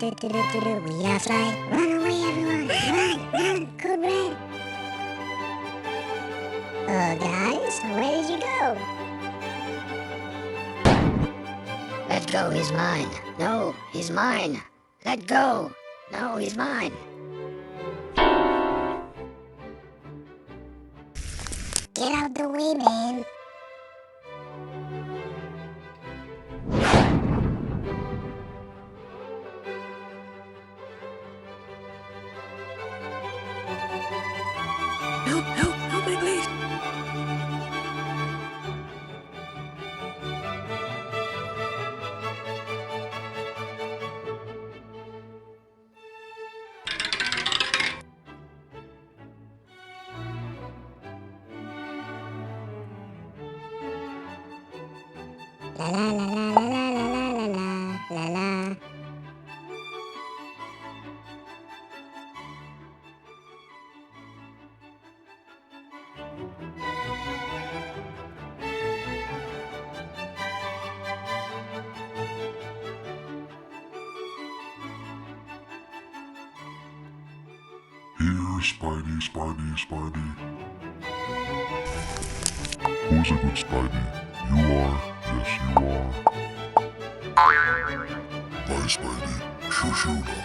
We are flying. Run away, everyone. Run. Code red. Guys, where did you go? Let go, he's mine. No, he's mine. Let go. No, he's mine. Get out the way, man. Help me, please. La la la la la la la la la la. Here, Spidey. Who's a good Spidey? You are. Yes, you are. Bye, Spidey. Shoo now.